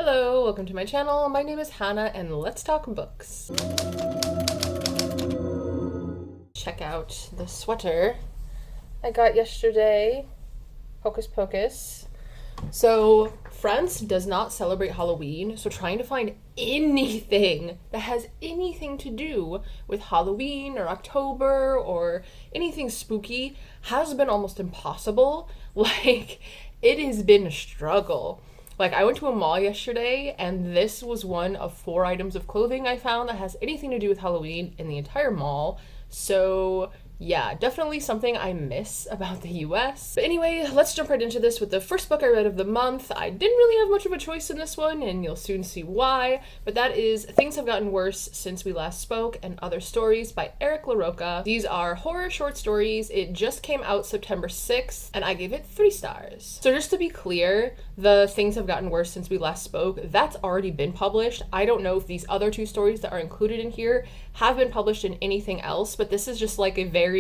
Hello, welcome to my channel. My name is Hannah and let's talk books. Check out the sweater I got yesterday. Hocus Pocus. So France does not celebrate Halloween, so trying to find anything that has anything to do with Halloween or October or anything spooky has been almost impossible. Like, it has been a struggle. Like, I went to a mall yesterday and this was one of 4 items of clothing I found that has anything to do with Halloween in the entire mall. So yeah, definitely something I miss about the US. But anyway, let's jump right into this with the first book I read of the month. I didn't really have much of a choice in this one, and you'll soon see why, but that is Things Have Gotten Worse Since We Last Spoke and Other Stories by R.L. These are horror short stories. It just came out September 6th, and I gave it 3 stars. So just to be clear, the Things Have Gotten Worse Since We Last Spoke, that's already been published. I don't know if these other 2 stories that are included in here have been published in anything else, but this is just like a very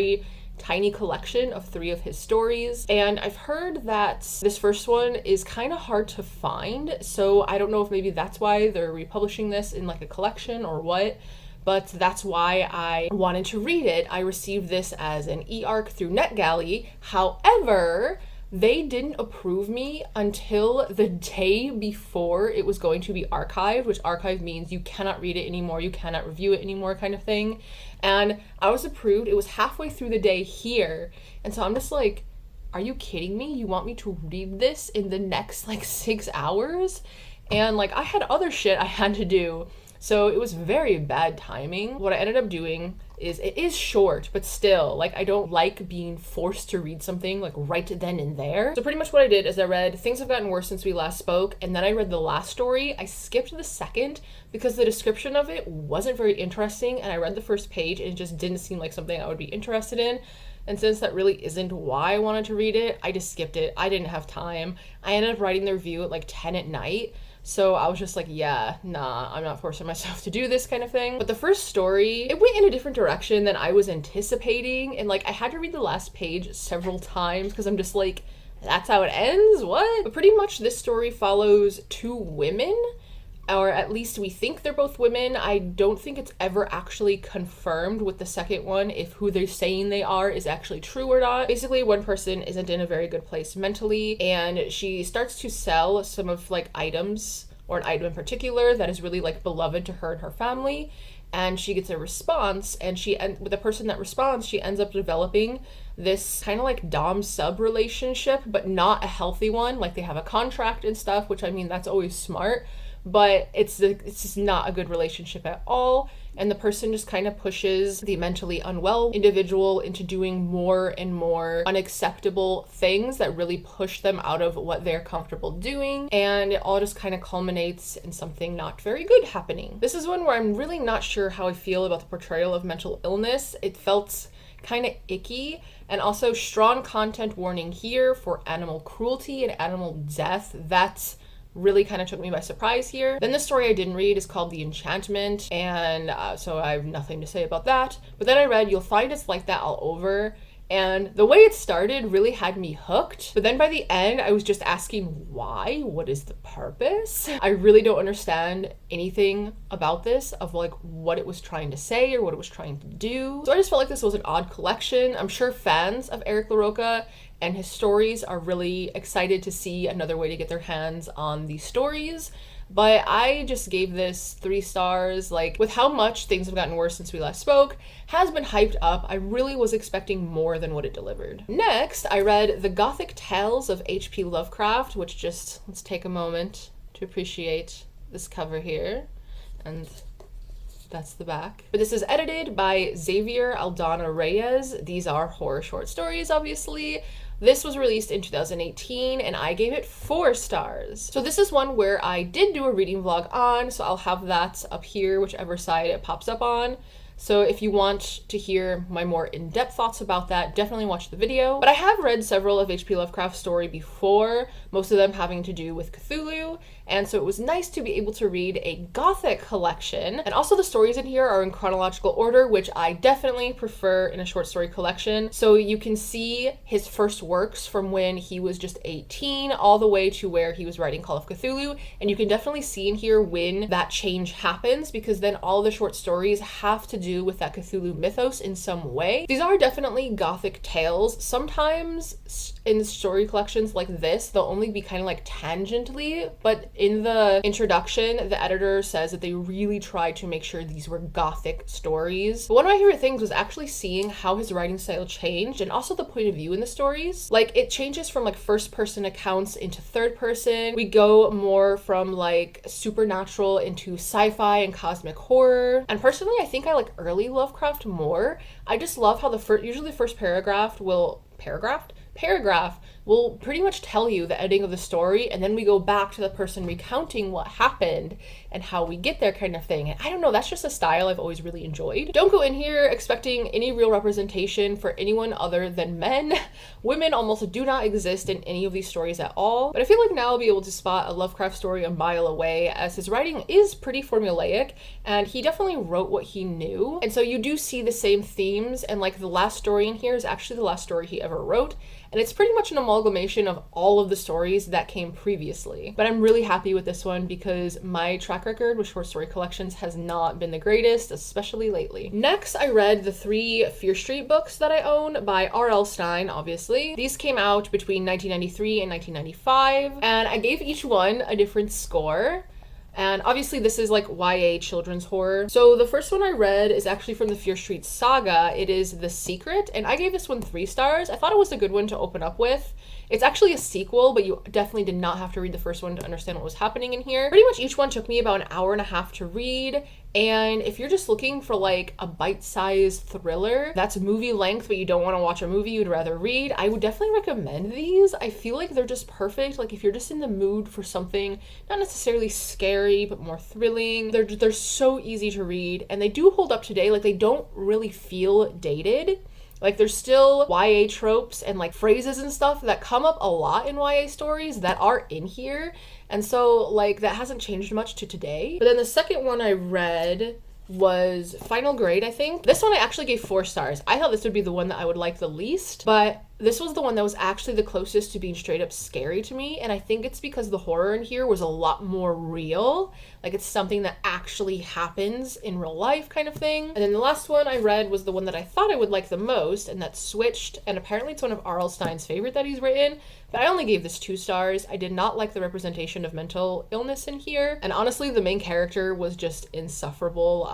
tiny collection of 3 of his stories. And I've heard that this first one is kind of hard to find, so I don't know if maybe that's why they're republishing this in like a collection or what, but that's why I wanted to read it. I received this as an e-arc through NetGalley. However, they didn't approve me until the day before it was going to be archived, which archived means you cannot read it anymore, you cannot review it anymore kind of thing. And I was approved, it was halfway through the day here. And so I'm just like, are you kidding me? You want me to read this in the next like 6 hours? And like, I had other shit I had to do. So it was very bad timing. What I ended up doing is, it is short, but still, like, I don't like being forced to read something like right then and there. So pretty much what I did is I read Things Have Gotten Worse Since We Last Spoke, and then I read the last story. I skipped the second because the description of it wasn't very interesting, and I read the first page and it just didn't seem like something I would be interested in. And since that really isn't why I wanted to read it, I just skipped it. I didn't have time. I ended up writing the review at like 10 at night. So I was just like, yeah, nah, I'm not forcing myself to do this kind of thing. But the first story, it went in a different direction than I was anticipating. And like, I had to read the last page several times because I'm just like, that's how it ends? What? But pretty much this story follows 2 women, or at least we think they're both women. I don't think it's ever actually confirmed with the second one if who they're saying they are is actually true or not. Basically, one person isn't in a very good place mentally, and she starts to sell some of like items, or an item in particular that is really like beloved to her and her family, and she gets a response, and with the person that responds, she ends up developing this kind of like dom-sub relationship, but not a healthy one. Like, they have a contract and stuff, which, I mean, that's always smart, but it's just not a good relationship at all. And the person just kind of pushes the mentally unwell individual into doing more and more unacceptable things that really push them out of what they're comfortable doing. And it all just kind of culminates in something not very good happening. This is one where I'm really not sure how I feel about the portrayal of mental illness. It felt kind of icky, and also strong content warning here for animal cruelty and animal death. That's really kind of took me by surprise here. Then the story I didn't read is called The Enchantment, and so I have nothing to say about that. But then I read You'll Find It's Like That All Over, and the way it started really had me hooked. But then by the end, I was just asking why? What is the purpose? I really don't understand anything about this, of like what it was trying to say or what it was trying to do. So I just felt like this was an odd collection. I'm sure fans of Eric LaRocca and his stories are really excited to see another way to get their hands on these stories. But I just gave this 3 stars. Like, with how much Things Have Gotten Worse Since We Last Spoke has been hyped up, I really was expecting more than what it delivered. Next, I read The Gothic Tales of H.P. Lovecraft, which just, let's take a moment to appreciate this cover here. And that's the back. But this is edited by Xavier Aldana Reyes. These are horror short stories, obviously. This was released in 2018, and I gave it 4 stars. So this is one where I did do a reading vlog on, so I'll have that up here, whichever side it pops up on. So if you want to hear my more in-depth thoughts about that, definitely watch the video. But I have read several of H.P. Lovecraft's story before, most of them having to do with Cthulhu, And so it was nice to be able to read a Gothic collection. And also the stories in here are in chronological order, which I definitely prefer in a short story collection. So you can see his first works from when he was just 18 all the way to where he was writing Call of Cthulhu. And you can definitely see in here when that change happens, because then all the short stories have to do with that Cthulhu mythos in some way. These are definitely Gothic tales. Sometimes in story collections like this, they'll only be kind of like tangentially, but in the introduction, the editor says that they really tried to make sure these were Gothic stories. But one of my favorite things was actually seeing how his writing style changed, and also the point of view in the stories. Like, it changes from like first person accounts into third person. We go more from like supernatural into sci-fi and cosmic horror. And personally, I think I like early Lovecraft more. I just love how usually the first paragraph will pretty much tell you the ending of the story, and then we go back to the person recounting what happened and how we get there, kind of thing. And I don't know, that's just a style I've always really enjoyed. Don't go in here expecting any real representation for anyone other than men. Women almost do not exist in any of these stories at all. But I feel like now I'll be able to spot a Lovecraft story a mile away, as his writing is pretty formulaic, and he definitely wrote what he knew. And so you do see the same themes, and like the last story in here is actually the last story he ever wrote. And it's pretty much an amalgamation of all of the stories that came previously. But I'm really happy with this one because my track record with short story collections has not been the greatest, especially lately. Next, I read the 3 Fear Street books that I own by R.L Stine, obviously. These came out between 1993 and 1995, and I gave each one a different score. And obviously this is like YA children's horror. So the first one I read is actually from the Fear Street saga. It is The Secret, and I gave this one 3 stars. I thought it was a good one to open up with. It's actually a sequel, but you definitely did not have to read the first one to understand what was happening in here. Pretty much each one took me about an hour and a half to read. And if you're just looking for like a bite-sized thriller that's movie length, but you don't want to watch a movie, you'd rather read, I would definitely recommend these. I feel like they're just perfect. Like if you're just in the mood for something not necessarily scary, but more thrilling, they're so easy to read, and they do hold up today. Like they don't really feel dated. Like there's still YA tropes and like phrases and stuff that come up a lot in YA stories that are in here. And so like that hasn't changed much to today. But then the second one I read was Final Grade, I think. This one I actually gave 4 stars. I thought this would be the one that I would like the least, but this was the one that was actually the closest to being straight up scary to me, and I think it's because the horror in here was a lot more real. Like it's something that actually happens in real life, kind of thing. And then the last one I read was the one that I thought I would like the most, and that's Switched, and apparently it's one of R.L Stine's favorite that he's written, but I only gave this 2 stars. I did not like the representation of mental illness in here, and honestly the main character was just insufferable.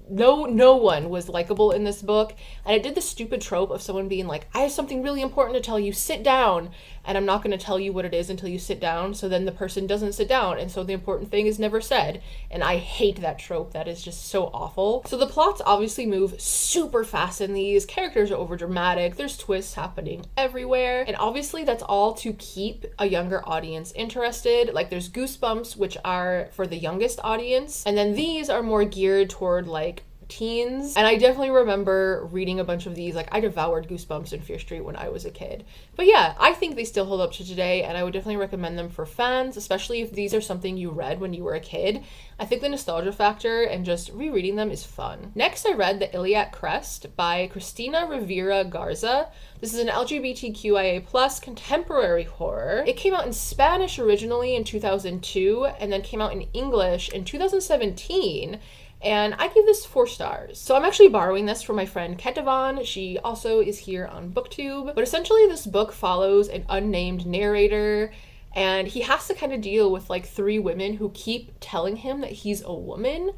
No one was likable in this book, and it did the stupid trope of someone being like, I have something really important to tell you, sit down, and I'm not going to tell you what it is until you sit down. So then the person doesn't sit down, and so the important thing is never said, and I hate that trope. That is just so awful. So the plots obviously move super fast in these. Characters are over dramatic, there's twists happening everywhere, and obviously that's all to keep a younger audience interested. Like there's Goosebumps, which are for the youngest audience, and then these are more geared toward like teens. And I definitely remember reading a bunch of these. Like I devoured Goosebumps and Fear Street when I was a kid. But yeah, I think they still hold up to today, and I would definitely recommend them for fans, especially if these are something you read when you were a kid. I think the nostalgia factor and just rereading them is fun. Next, I read The Illiac Crest by Cristina Rivera Garza. This is an LGBTQIA+ contemporary horror. It came out in Spanish originally in 2002, and then came out in English in 2017. And I give this 4 stars. So I'm actually borrowing this from my friend Ketavan. She also is here on BookTube. But essentially this book follows an unnamed narrator, and he has to kind of deal with like 3 women who keep telling him that he's a woman,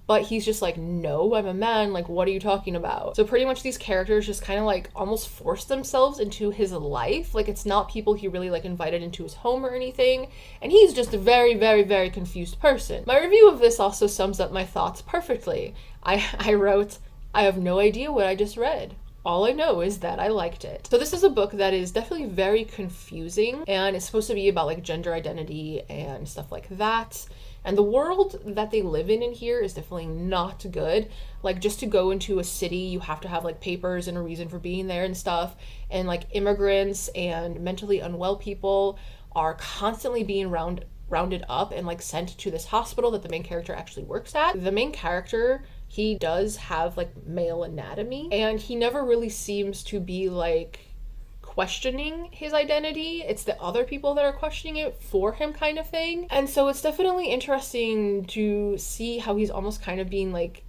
but he's just like, no, I'm a man, like what are you talking about? So pretty much these characters just kind of like almost force themselves into his life. Like it's not people he really like invited into his home or anything, and he's just a very, very, very confused person. My review of this also sums up my thoughts perfectly. I wrote, I have no idea what I just read. All I know is that I liked it. So this is a book that is definitely very confusing, and it's supposed to be about like gender identity and stuff like that. And the world that they live in here is definitely not good. Like just to go into a city, you have to have like papers and a reason for being there and stuff. And like immigrants and mentally unwell people are constantly being rounded up and like sent to this hospital that the main character actually works at. The main character, he does have like male anatomy, and he never really seems to be like questioning his identity. It's the other people that are questioning it for him, kind of thing. And so it's definitely interesting to see how he's almost kind of being like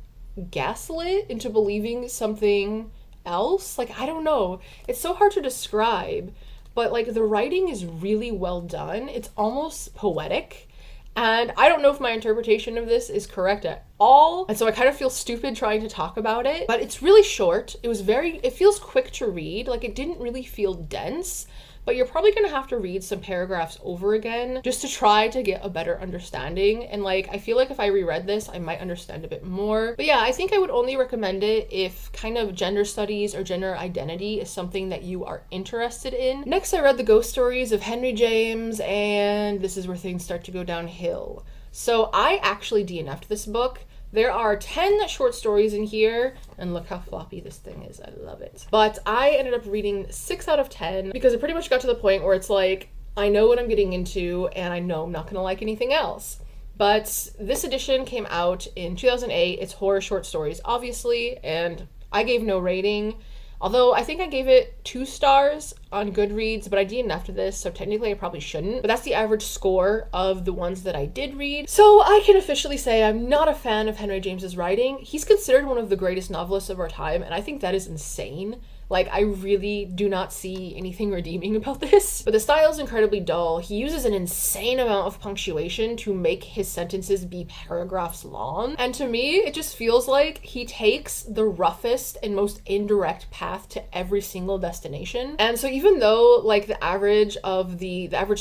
gaslit into believing something else. Like, I don't know. It's so hard to describe, but like the writing is really well done. It's almost poetic. And I don't know if my interpretation of this is correct at all. And so I kind of feel stupid trying to talk about it. But it's really short. It feels quick to read. Like, it didn't really feel dense. But you're probably going to have to read some paragraphs over again just to try to get a better understanding. And like, I feel like if I reread this, I might understand a bit more. But yeah, I think I would only recommend it if kind of gender studies or gender identity is something that you are interested in. Next, I read The Ghost Stories of Henry James, and this is where things start to go downhill. So I actually DNF'd this book. There are 10 short stories in here, and look how floppy this thing is. I love it. But I ended up reading 6 out of 10 because it pretty much got to the point where it's like, I know what I'm getting into, and I know I'm not gonna like anything else. But this edition came out in 2008. It's horror short stories, obviously, and I gave no rating. Although I think I gave it 2 stars on Goodreads, but I DNF'd this, so technically I probably shouldn't. But that's the average score of the ones that I did read. So I can officially say I'm not a fan of Henry James's writing. He's considered one of the greatest novelists of our time, and I think that is insane. Like, I really do not see anything redeeming about this. But the style is incredibly dull. He uses an insane amount of punctuation to make his sentences be paragraphs long. And to me, it just feels like he takes the roughest and most indirect path to every single destination. And so even though like the average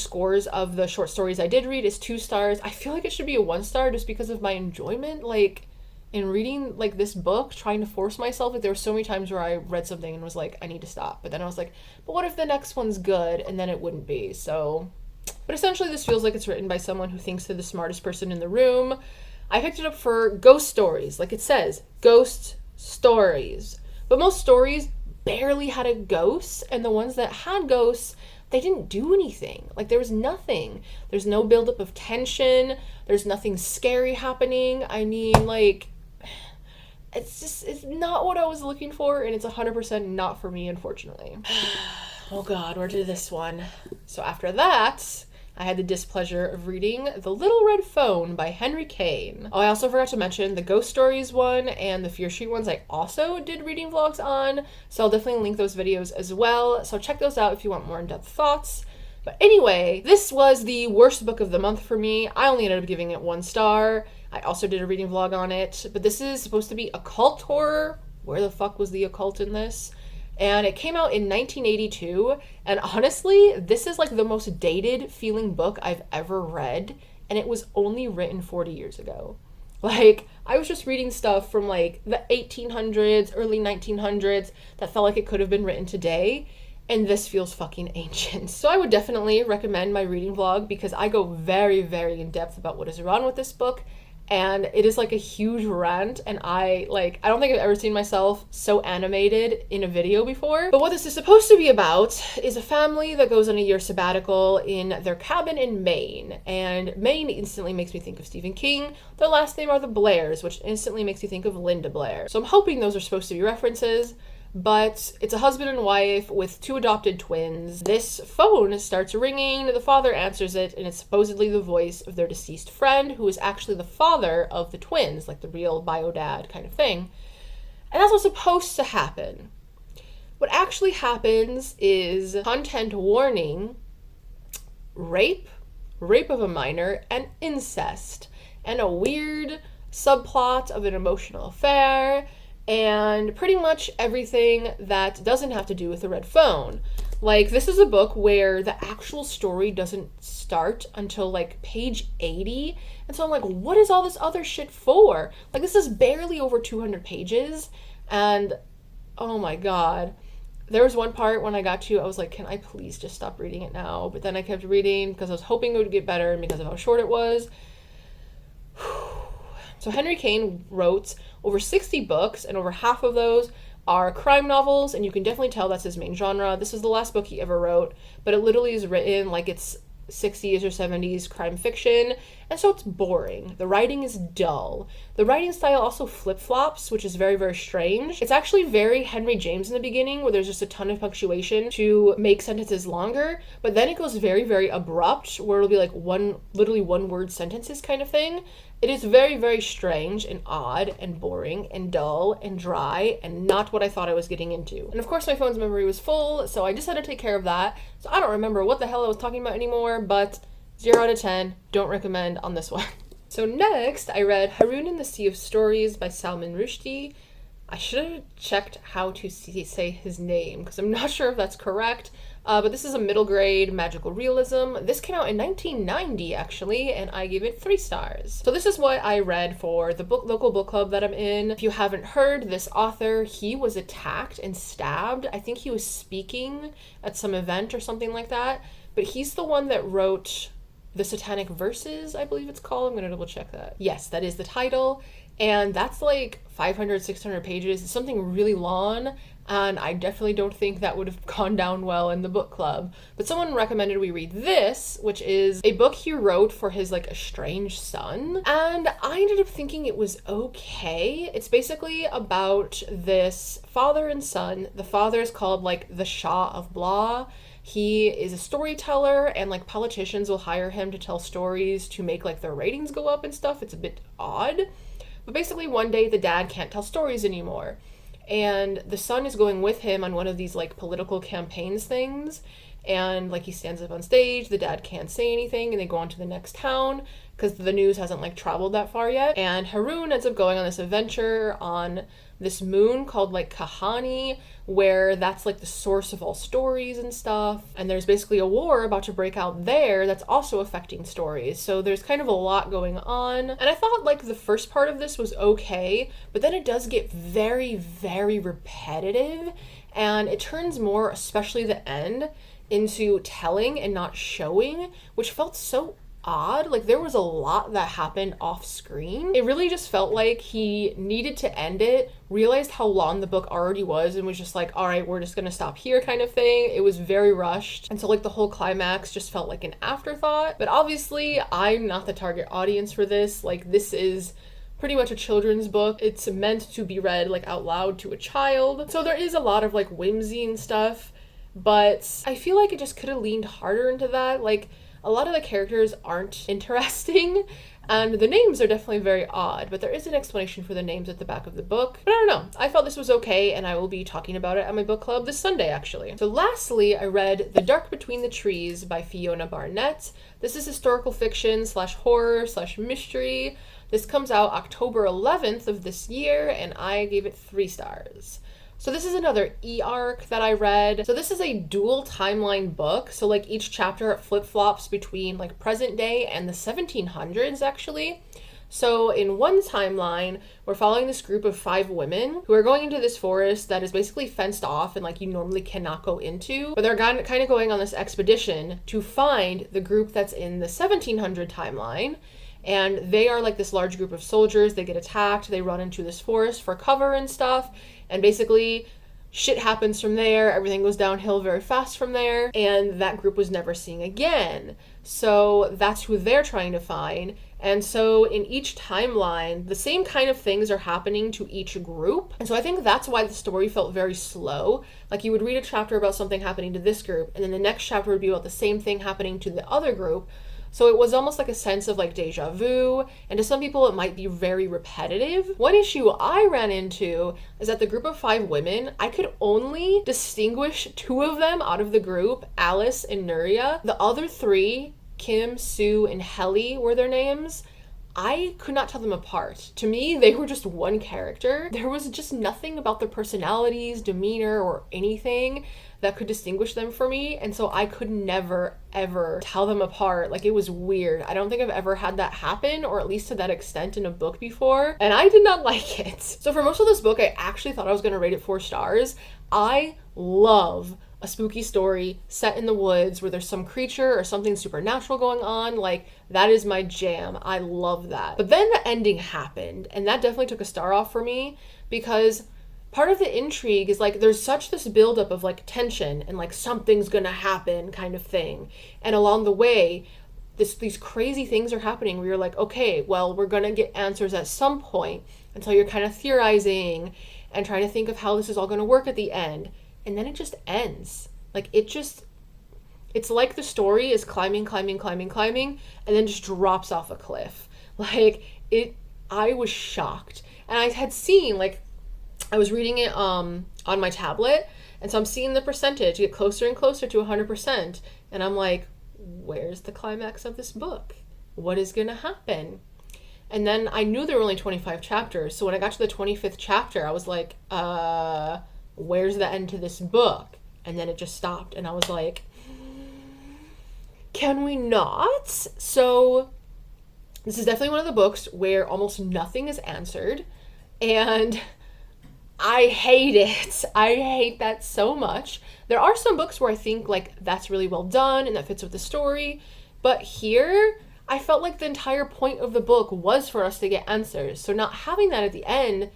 scores of the short stories I did read is 2 stars, I feel like it should be a 1 star just because of my enjoyment. Like, in reading like this book, trying to force myself, like there were so many times where I read something and was like, I need to stop. But then I was like, but what if the next one's good? And then it wouldn't be. So, but essentially this feels like it's written by someone who thinks they're the smartest person in the room. I picked it up for ghost stories. Like it says, ghost stories. But most stories barely had a ghost, and the ones that had ghosts, they didn't do anything. Like, there was nothing. There's no buildup of tension. There's nothing scary happening. I mean, like, it's not what I was looking for, and it's 100% not for me, unfortunately. Oh God, where did this one? So after that, I had the displeasure of reading The Little Red Phone by Henry Kane. Oh, I also forgot to mention the Ghost Stories one and the Fear Street ones I also did reading vlogs on, so I'll definitely link those videos as well, so check those out if you want more in-depth thoughts. But anyway, this was the worst book of the month for me. I only ended up giving it 1 star. I also did a reading vlog on it, but this is supposed to be occult horror. Where the fuck was the occult in this? And it came out in 1982, and honestly, this is like the most dated feeling book I've ever read, and it was only written 40 years ago. Like, I was just reading stuff from like the 1800s, early 1900s that felt like it could have been written today, and this feels fucking ancient. So I would definitely recommend my reading vlog because I go very, very in depth about what is wrong with this book. And it is like a huge rant, and I don't think I've ever seen myself so animated in a video before. But what this is supposed to be about is a family that goes on a year sabbatical in their cabin in Maine. And Maine instantly makes me think of Stephen King. Their last name are the Blairs, which instantly makes you think of Linda Blair. So I'm hoping those are supposed to be references. But it's a husband and wife with 2 adopted twins. This phone starts ringing, the father answers it, and it's supposedly the voice of their deceased friend, who is actually the father of the twins, like the real bio dad kind of thing. And that's what's supposed to happen. What actually happens is content warning, rape of a minor, and incest, and a weird subplot of an emotional affair, and pretty much everything that doesn't have to do with the red phone. Like, this is a book where the actual story doesn't start until like page 80, and so I'm like, what is all this other shit for? Like, this is barely over 200 pages, and oh my God. There was one part when I got to, I was like, can I please just stop reading it now? But then I kept reading because I was hoping it would get better and because of how short it was. So Henry Kane wrote over 60 books, and over half of those are crime novels, and you can definitely tell that's his main genre. This is the last book he ever wrote, but it literally is written like it's 60s or 70s crime fiction, and so it's boring. The writing is dull. The writing style also flip-flops, which is very, very strange. It's actually very Henry James in the beginning, where there's just a ton of punctuation to make sentences longer, but then it goes very, very abrupt, where it'll be like literally one word sentences kind of thing. It is very, very strange and odd and boring and dull and dry and not what I thought I was getting into. And of course my phone's memory was full, so I just had to take care of that. So I don't remember what the hell I was talking about anymore, but 0 out of 10, don't recommend on this one. So next, I read Haroun in the Sea of Stories by Salman Rushdie. I should have checked how to say his name, because I'm not sure if that's correct. But this is a middle grade magical realism. This came out in 1990, actually, and I gave it 3 stars. So this is what I read for the local book club that I'm in. If you haven't heard, this author, he was attacked and stabbed. I think he was speaking at some event or something like that. But he's the one that wrote The Satanic Verses, I believe it's called. I'm going to double check that. Yes, that is the title. And that's like 500, 600 pages. It's something really long, and I definitely don't think that would have gone down well in the book club. But someone recommended we read this, which is a book he wrote for his like estranged son. And I ended up thinking it was okay. It's basically about this father and son. The father is called like the Shah of Blah. He is a storyteller, and like politicians will hire him to tell stories to make like their ratings go up and stuff. It's a bit odd. But basically one day the dad can't tell stories anymore, and the son is going with him on one of these like political campaigns things, and like he stands up on stage, the dad can't say anything, and they go on to the next town because the news hasn't like traveled that far yet. And Haroun ends up going on this adventure on this moon called like Kahani, where that's like the source of all stories and stuff. And there's basically a war about to break out there that's also affecting stories. So there's kind of a lot going on. And I thought like the first part of this was okay, but then it does get very, very repetitive. And it turns more, especially the end, into telling and not showing, which felt so odd. Like there was a lot that happened off screen. It really just felt like he needed to end it, realized how long the book already was, and was just like, all right, we're just gonna stop here kind of thing. It was very rushed, and so like the whole climax just felt like an afterthought. But obviously I'm not the target audience for this. Like this is pretty much a children's book. It's meant to be read like out loud to a child, so there is a lot of like whimsy and stuff, but I feel like it just could have leaned harder into that. Like a lot of the characters aren't interesting, and the names are definitely very odd, but there is an explanation for the names at the back of the book. But I don't know. I felt this was okay, and I will be talking about it at my book club this Sunday, actually. So lastly, I read The Dark Between the Trees by Fiona Barnett. This is historical fiction / horror / mystery. This comes out October 11th of this year, and I gave it 3 stars. So this is another e-arc that I read. So this is a dual timeline book. So like each chapter flip-flops between like present day and the 1700s actually. So in one timeline, we're following this group of 5 women who are going into this forest that is basically fenced off and like you normally cannot go into. But they're kind of going on this expedition to find the group that's in the 1700 timeline. And they are like this large group of soldiers. They get attacked. They run into this forest for cover and stuff. And basically shit happens from there. Everything goes downhill very fast from there. And that group was never seen again. So that's who they're trying to find. And so in each timeline, the same kind of things are happening to each group. And so I think that's why the story felt very slow. Like you would read a chapter about something happening to this group, and then the next chapter would be about the same thing happening to the other group. So it was almost like a sense of like deja vu, and to some people it might be very repetitive. One issue I ran into is that the group of 5 women, I could only distinguish 2 of them out of the group, Alice and Nuria. The other 3, Kim, Sue, and Helly were their names. I could not tell them apart. To me, they were just one character. There was just nothing about their personalities, demeanor, or anything that could distinguish them for me, and so I could never, ever tell them apart. Like, it was weird. I don't think I've ever had that happen, or at least to that extent in a book before, and I did not like it. So for most of this book, I actually thought I was going to rate it 4 stars. I love a spooky story set in the woods where there's some creature or something supernatural going on. Like, that is my jam. I love that. But then the ending happened, and that definitely took a star off for me, because part of the intrigue is like there's such this buildup of like tension and like something's gonna happen kind of thing. And along the way, these crazy things are happening where you're like, okay, well, we're gonna get answers at some point. And so you're kind of theorizing and trying to think of how this is all gonna work at the end. And then it just ends. Like it's like the story is climbing, and then just drops off a cliff. Like I was shocked. And I had seen, like, I was reading it on my tablet, and so I'm seeing the percentage get closer and closer to 100%, and I'm like, where's the climax of this book? What is gonna happen? And then I knew there were only 25 chapters, so when I got to the 25th chapter, I was like, where's the end to this book? And then it just stopped, and I was like, can we not? So this is definitely one of the books where almost nothing is answered, and I hate it. I hate that so much. There are some books where I think like that's really well done and that fits with the story, but here I felt like the entire point of the book was for us to get answers. So not having that at the end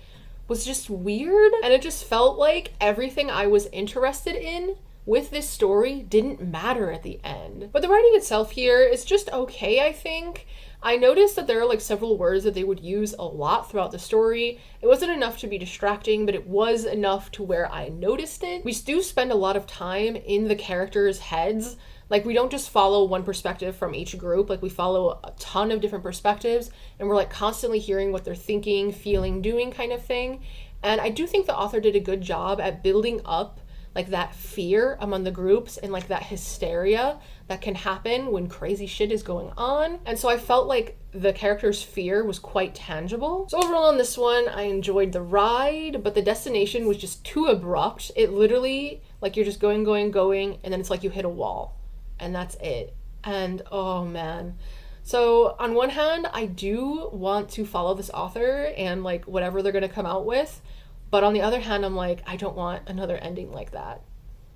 was just weird, and it just felt like everything I was interested in with this story didn't matter at the end. But the writing itself here is just okay, I think. I noticed that there are like several words that they would use a lot throughout the story. It wasn't enough to be distracting, but it was enough to where I noticed it. We do spend a lot of time in the characters' heads. Like, we don't just follow one perspective from each group. Like, we follow a ton of different perspectives, and we're like constantly hearing what they're thinking, feeling, doing kind of thing. And I do think the author did a good job at building up like that fear among the groups and like that hysteria that can happen when crazy shit is going on. And so I felt like the character's fear was quite tangible. So overall on this one, I enjoyed the ride, but the destination was just too abrupt. It literally, like, you're just going, and then it's like you hit a wall, and that's it. And oh man. So on one hand, I do want to follow this author and like whatever they're gonna come out with. But on the other hand, I'm like, I don't want another ending like that.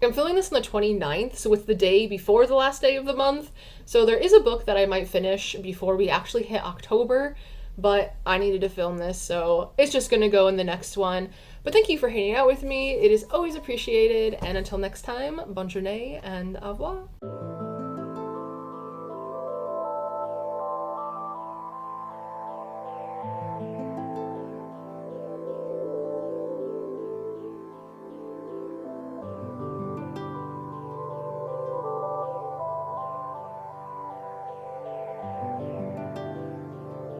I'm filming this on the 29th, so it's the day before the last day of the month. So there is a book that I might finish before we actually hit October, but I needed to film this, so it's just gonna go in the next one. But thank you for hanging out with me. It is always appreciated. And until next time, bonne journée and au revoir.